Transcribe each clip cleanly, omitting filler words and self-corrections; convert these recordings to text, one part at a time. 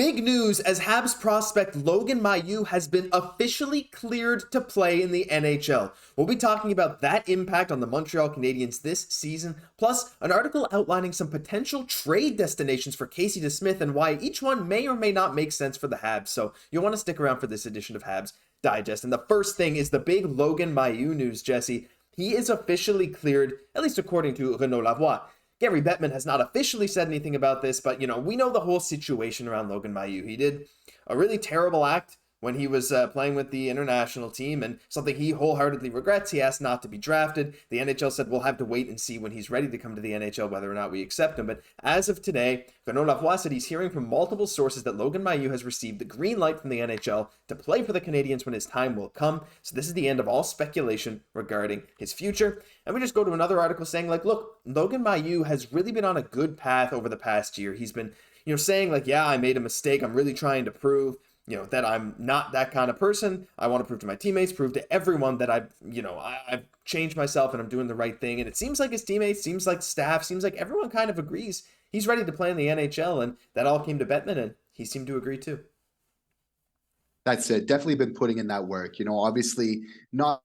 Big news as Habs prospect Logan Mailloux has been officially cleared to play in the NHL. We'll be talking about that impact on the Montreal Canadiens this season, plus an article outlining some potential trade destinations for Casey DeSmith and why each one may or may not make sense for the Habs. So you'll want to stick around for this edition of Habs Digest. And the first thing is the big Logan Mailloux news, Jesse. He is officially cleared, at least according to Renaud Lavoie. Gary Bettman has not officially said anything about this, but, we know the whole situation around Logan Mailloux. He did a really terrible act when he was playing with the international team, and something he wholeheartedly regrets. He asked not to be drafted. The NHL said we'll have to wait and see when he's ready to come to the NHL whether or not we accept him. But as of today, Renaud Lavoie said he's hearing from multiple sources that Logan Mailloux has received the green light from the NHL to play for the Canadiens when his time will come. So this is the end of all speculation regarding his future. And we just go to another article saying, look, Logan Mailloux has really been on a good path over the past year. He's been, saying yeah, I made a mistake. I'm really trying to prove that I'm not that kind of person. I want to prove to my teammates, prove to everyone that I've changed myself and I'm doing the right thing. And it seems like his teammates, seems like staff, seems like everyone kind of agrees he's ready to play in the NHL. And that all came to Bettman, and he seemed to agree too. That's it. Definitely been putting in that work. Obviously not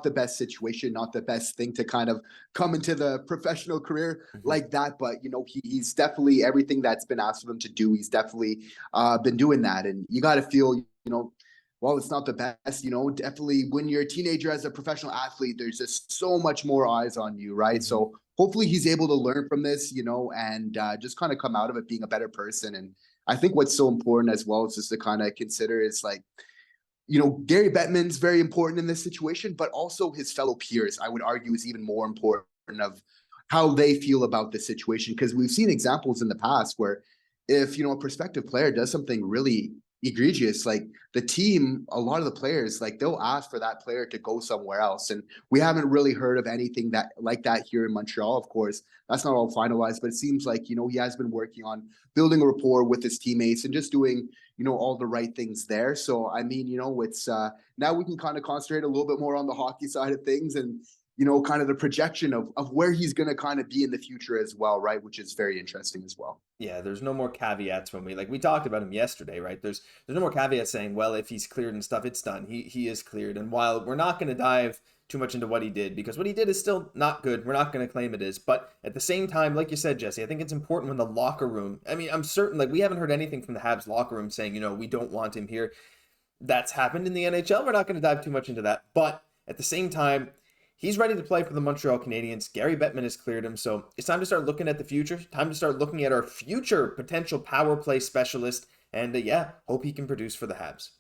the best situation, not the best thing to kind of come into the professional career like that. But, he's definitely everything that's been asked of him to do. He's definitely been doing that. And you got to feel, while it's not the best, definitely when you're a teenager as a professional athlete, there's just so much more eyes on you, right? So hopefully he's able to learn from this, and just kind of come out of it being a better person. And I think what's so important as well is just to kind of consider is Gary Bettman's very important in this situation, but also his fellow peers, I would argue, is even more important of how they feel about the situation. Because we've seen examples in the past where if, a prospective player does something really egregious, like the team, a lot of the players, they'll ask for that player to go somewhere else. And we haven't really heard of anything that like that here in Montreal. Of course, that's not all finalized, but it seems like, he has been working on building a rapport with his teammates and just doing, all the right things there. So, I mean, it's now we can kind of concentrate a little bit more on the hockey side of things and, kind of the projection of where he's going to kind of be in the future as well, right? Which is very interesting as well. Yeah, there's no more caveats when we talked about him yesterday, right? There's no more caveats saying, well, if he's cleared and stuff, it's done. He is cleared. And while we're not going to dive too much into what he did, because what he did is still not good. We're not going to claim it is. But at the same time, like you said, Jesse, I think it's important when the locker room, I'm certain, we haven't heard anything from the Habs locker room saying, we don't want him here. That's happened in the NHL. We're not going to dive too much into that. But at the same time, he's ready to play for the Montreal Canadiens. Gary Bettman has cleared him, so it's time to start looking at the future. Time to start looking at our future potential power play specialist, and hope he can produce for the Habs.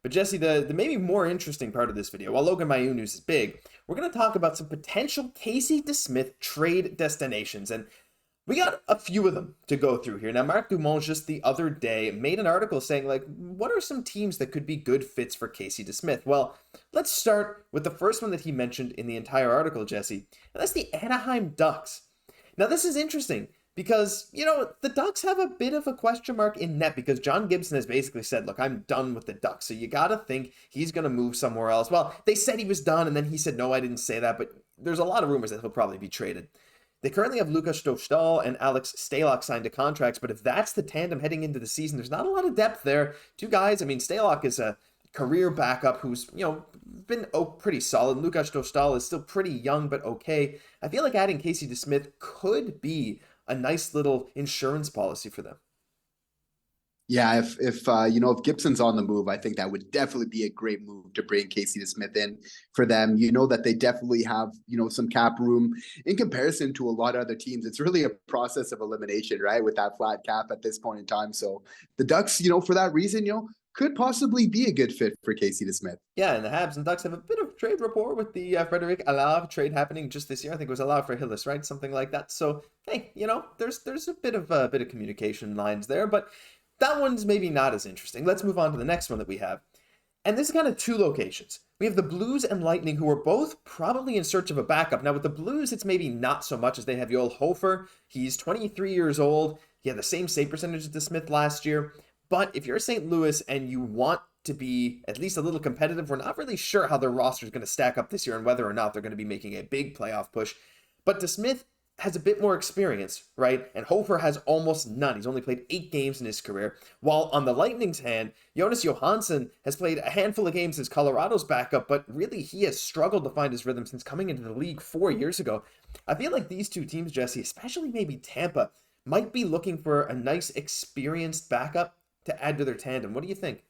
But Jesse, the maybe more interesting part of this video, while Logan Mailloux news is big, we're going to talk about some potential Casey DeSmith trade destinations, and we got a few of them to go through here. Now, Marc Dumont just the other day made an article saying, what are some teams that could be good fits for Casey DeSmith? Well, let's start with the first one that he mentioned in the entire article, Jesse, and that's the Anaheim Ducks. Now, this is interesting because, the Ducks have a bit of a question mark in net because John Gibson has basically said, look, I'm done with the Ducks. So you got to think he's going to move somewhere else. Well, they said he was done, and then he said, no, I didn't say that, but there's a lot of rumors that he'll probably be traded. They currently have Lukas Stofstall and Alex Stalock signed to contracts, but if that's the tandem heading into the season, there's not a lot of depth there. Two guys, Stalock is a career backup who's, been pretty solid. Lukas Stofstall is still pretty young, but okay. I feel like adding Casey DeSmith could be a nice little insurance policy for them. Yeah, if Gibson's on the move, I think that would definitely be a great move to bring Casey DeSmith in for them. That they definitely have, some cap room in comparison to a lot of other teams. It's really a process of elimination, right? With that flat cap at this point in time. So the Ducks, for that reason, could possibly be a good fit for Casey DeSmith. Yeah, and the Habs and Ducks have a bit of trade rapport with the Frédéric Allard trade happening just this year. I think it was Allard for Hillis, right? Something like that. So, hey, there's a bit of communication lines there, but that one's maybe not as interesting. Let's move on to the next one that we have. And this is kind of two locations. We have the Blues and Lightning, who are both probably in search of a backup. Now, with the Blues, it's maybe not so much as they have Joel Hofer. He's 23 years old. He had the same save percentage as DeSmith last year. But if you're St. Louis and you want to be at least a little competitive, we're not really sure how their roster is going to stack up this year and whether or not they're going to be making a big playoff push. But DeSmith has a bit more experience, right? And Hofer has almost none. He's only played 8 games in his career. While on the Lightning's hand, Jonas Johansson has played a handful of games as Colorado's backup, but really he has struggled to find his rhythm since coming into the league 4 years ago. I feel like these two teams, Jesse, especially maybe Tampa, might be looking for a nice experienced backup to add to their tandem. What do you think?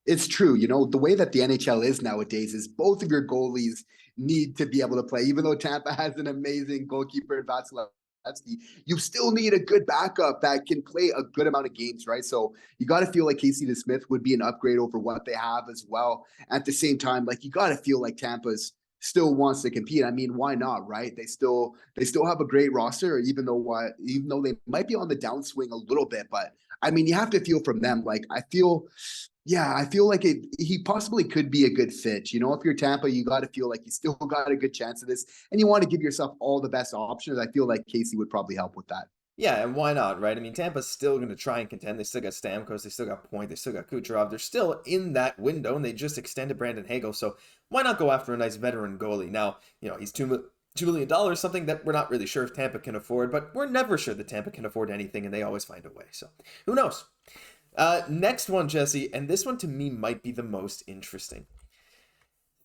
It's true. The way that the NHL is nowadays is both of your goalies need to be able to play. Even though Tampa has an amazing goalkeeper in Vasilevsky, you still need a good backup that can play a good amount of games, right? So you got to feel like Casey DeSmith would be an upgrade over what they have as well. At the same time, like you got to feel like Tampa's still wants to compete. I mean, why not, right? They still have a great roster, even though they might be on the downswing a little bit. But I mean, you have to feel from them. Like I feel like he possibly could be a good fit. If you're Tampa, you got to feel like you still got a good chance of this, and you want to give yourself all the best options. I feel like Casey would probably help with that. Yeah, and why not, right? I mean, Tampa's still going to try and contend. They still got Stamkos, they still got Point, they still got Kucherov. They're still in that window, and they just extended Brandon Hagel. So why not go after a nice veteran goalie? Now, he's $2 million, something that we're not really sure if Tampa can afford, but we're never sure that Tampa can afford anything, and they always find a way. So who knows? Next one, Jesse, and this one to me might be the most interesting.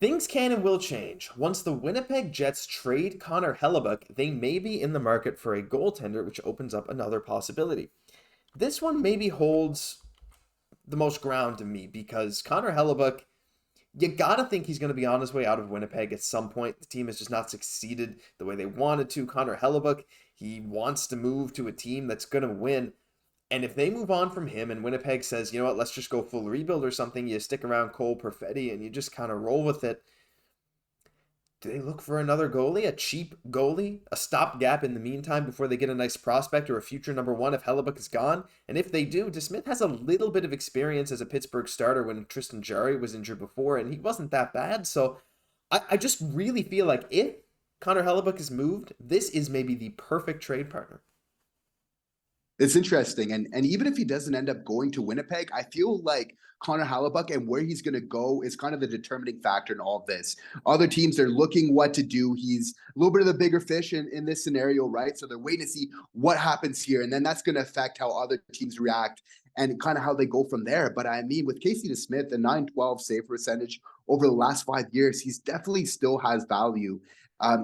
Things can and will change. Once the Winnipeg Jets trade Connor Hellebuyck, they may be in the market for a goaltender, which opens up another possibility. This one maybe holds the most ground to me because Connor Hellebuyck, you gotta think he's going to be on his way out of Winnipeg at some point. The team has just not succeeded the way they wanted to. Connor Hellebuyck, he wants to move to a team that's going to win. And if they move on from him and Winnipeg says, you know what, let's just go full rebuild or something, you stick around Cole Perfetti and you just kind of roll with it. Do they look for another goalie, a cheap goalie, a stopgap in the meantime before they get a nice prospect or a future number one if Hellebuyck is gone? And if they do, DeSmith has a little bit of experience as a Pittsburgh starter when Tristan Jarry was injured before, and he wasn't that bad. So I just really feel like if Connor Hellebuyck is moved, this is maybe the perfect trade partner. It's interesting. And even if he doesn't end up going to Winnipeg, I feel like Connor Hellebuyck and where he's going to go is kind of the determining factor in all of this. Other teams are looking what to do. He's a little bit of the bigger fish in this scenario, right? So they're waiting to see what happens here. And then that's going to affect how other teams react and kind of how they go from there. But I mean, with Casey DeSmith, the 912 save percentage over the last 5 years, he's definitely still has value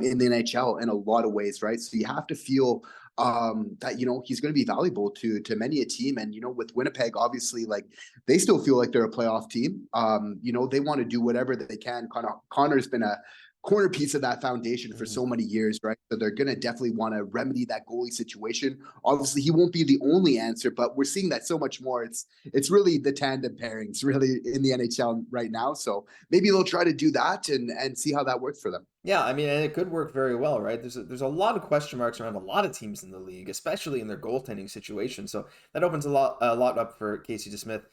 in the NHL in a lot of ways, right? So you have to feel that he's going to be valuable to many a team. And with Winnipeg, obviously, like they still feel like they're a playoff team. They want to do whatever that they can. Connor's been a corner piece of that foundation for so many years, right? So they're going to definitely want to remedy that goalie situation. Obviously, he won't be the only answer, but we're seeing that so much more. It's really the tandem pairings really in the NHL right now. So maybe they'll try to do that and see how that works for them. Yeah, I mean, and it could work very well, right? There's a lot of question marks around a lot of teams in the league, especially in their goaltending situation. So that opens a lot up for Casey DeSmith.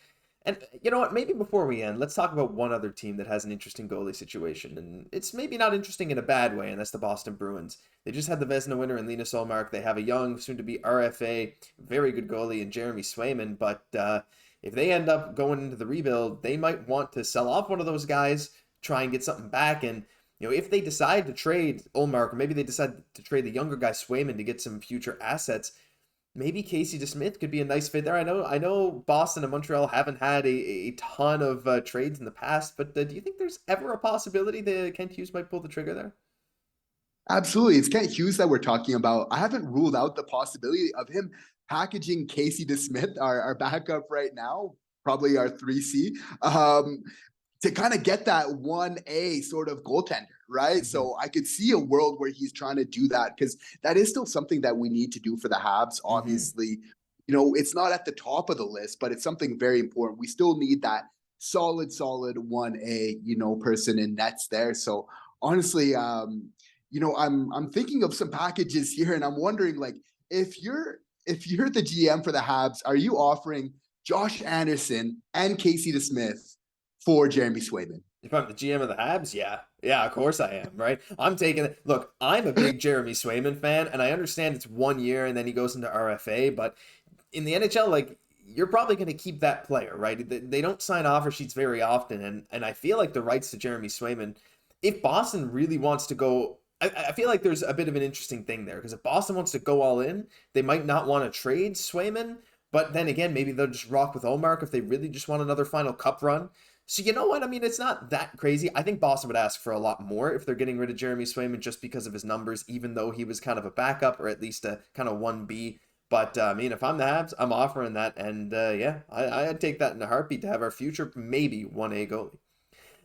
And you know what? Maybe before we end, let's talk about one other team that has an interesting goalie situation. And it's maybe not interesting in a bad way, and that's the Boston Bruins. They just had the Vezina winner in Linus Ullmark. They have a young, soon-to-be RFA, very good goalie in Jeremy Swayman. But if they end up going into the rebuild, they might want to sell off one of those guys, try and get something back. And if they decide to trade Ullmark, or maybe they decide to trade the younger guy Swayman to get some future assets, maybe Casey DeSmith could be a nice fit there. I know Boston and Montreal haven't had a ton of trades in the past, but do you think there's ever a possibility that Kent Hughes might pull the trigger there? Absolutely. It's Kent Hughes that we're talking about. I haven't ruled out the possibility of him packaging Casey DeSmith, our backup right now, probably our 3C, to kind of get that 1A sort of goaltender, right? Mm-hmm. So I could see a world where he's trying to do that because that is still something that we need to do for the Habs. Obviously, it's not at the top of the list, but it's something very important. We still need that solid 1A, person in nets there. So honestly, I'm thinking of some packages here, and I'm wondering, like, if you're the GM for the Habs, are you offering Josh Anderson and Casey DeSmith for Jeremy Swayman? If I'm the GM of the Habs, yeah, of course I am, right? I'm taking it. Look, I'm a big Jeremy Swayman fan, and I understand it's 1 year and then he goes into RFA, but in the NHL, like, you're probably going to keep that player, right? They don't sign offer sheets very often, and I feel like the rights to Jeremy Swayman, if Boston really wants to go I feel like there's a bit of an interesting thing there, because if Boston wants to go all in, they might not want to trade Swayman, but then again, maybe they'll just rock with Ullmark if they really just want another final cup run. So you know what? I mean, it's not that crazy. I think Boston would ask for a lot more if they're getting rid of Jeremy Swayman just because of his numbers, even though he was kind of a backup or at least a kind of 1B. But I mean, if I'm the Habs, I'm offering that, and yeah, I'd take that in a heartbeat to have our future maybe 1A goalie.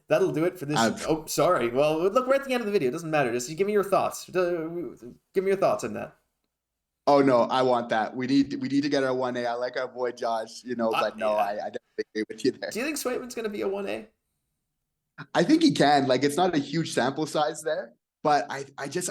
That'll do it for this. Oh, sorry. Well, look, we're at the end of the video. It doesn't matter. Just give me your thoughts. Give me your thoughts on that. Oh no, I want that. We need to get our 1A. I like our boy Josh, but no, yeah. I definitely agree with you there. Do you think Swayman's going to be a 1A? I think he can. Like, it's not a huge sample size there, but I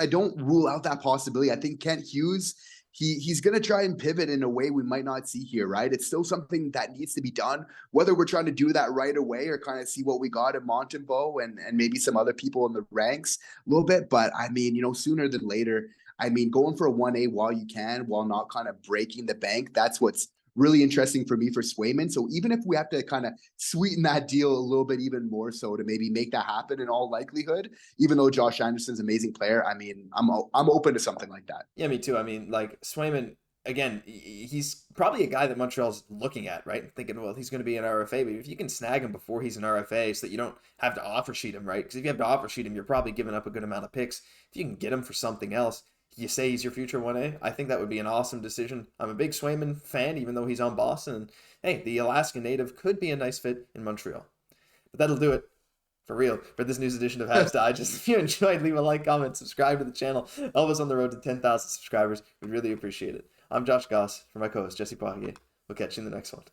don't rule out that possibility. I think Kent Hughes, he's going to try and pivot in a way we might not see here, right? It's still something that needs to be done, whether we're trying to do that right away or kind of see what we got in Montembeault and maybe some other people in the ranks a little bit. But I mean, sooner than later, I mean, going for a 1A while you can, while not kind of breaking the bank, that's what's really interesting for me for Swayman. So even if we have to kind of sweeten that deal a little bit even more so to maybe make that happen in all likelihood, even though Josh Anderson's an amazing player, I mean, I'm open to something like that. Yeah, me too. I mean, like Swayman, again, he's probably a guy that Montreal's looking at, right? Thinking, well, he's going to be an RFA, but if you can snag him before he's an RFA so that you don't have to offer sheet him, right? Because if you have to offer sheet him, you're probably giving up a good amount of picks. If you can get him for something else, you say he's your future 1A, I think that would be an awesome decision. I'm a big Swayman fan, even though he's on Boston. And hey, the Alaskan native could be a nice fit in Montreal. But that'll do it, for real, for this news edition of Habs Digest. If you enjoyed, leave a like, comment, subscribe to the channel. Help us on the road to 10,000 subscribers. We'd really appreciate it. I'm Josh Gosse, for my co-host Jesse Poirier. We'll catch you in the next one.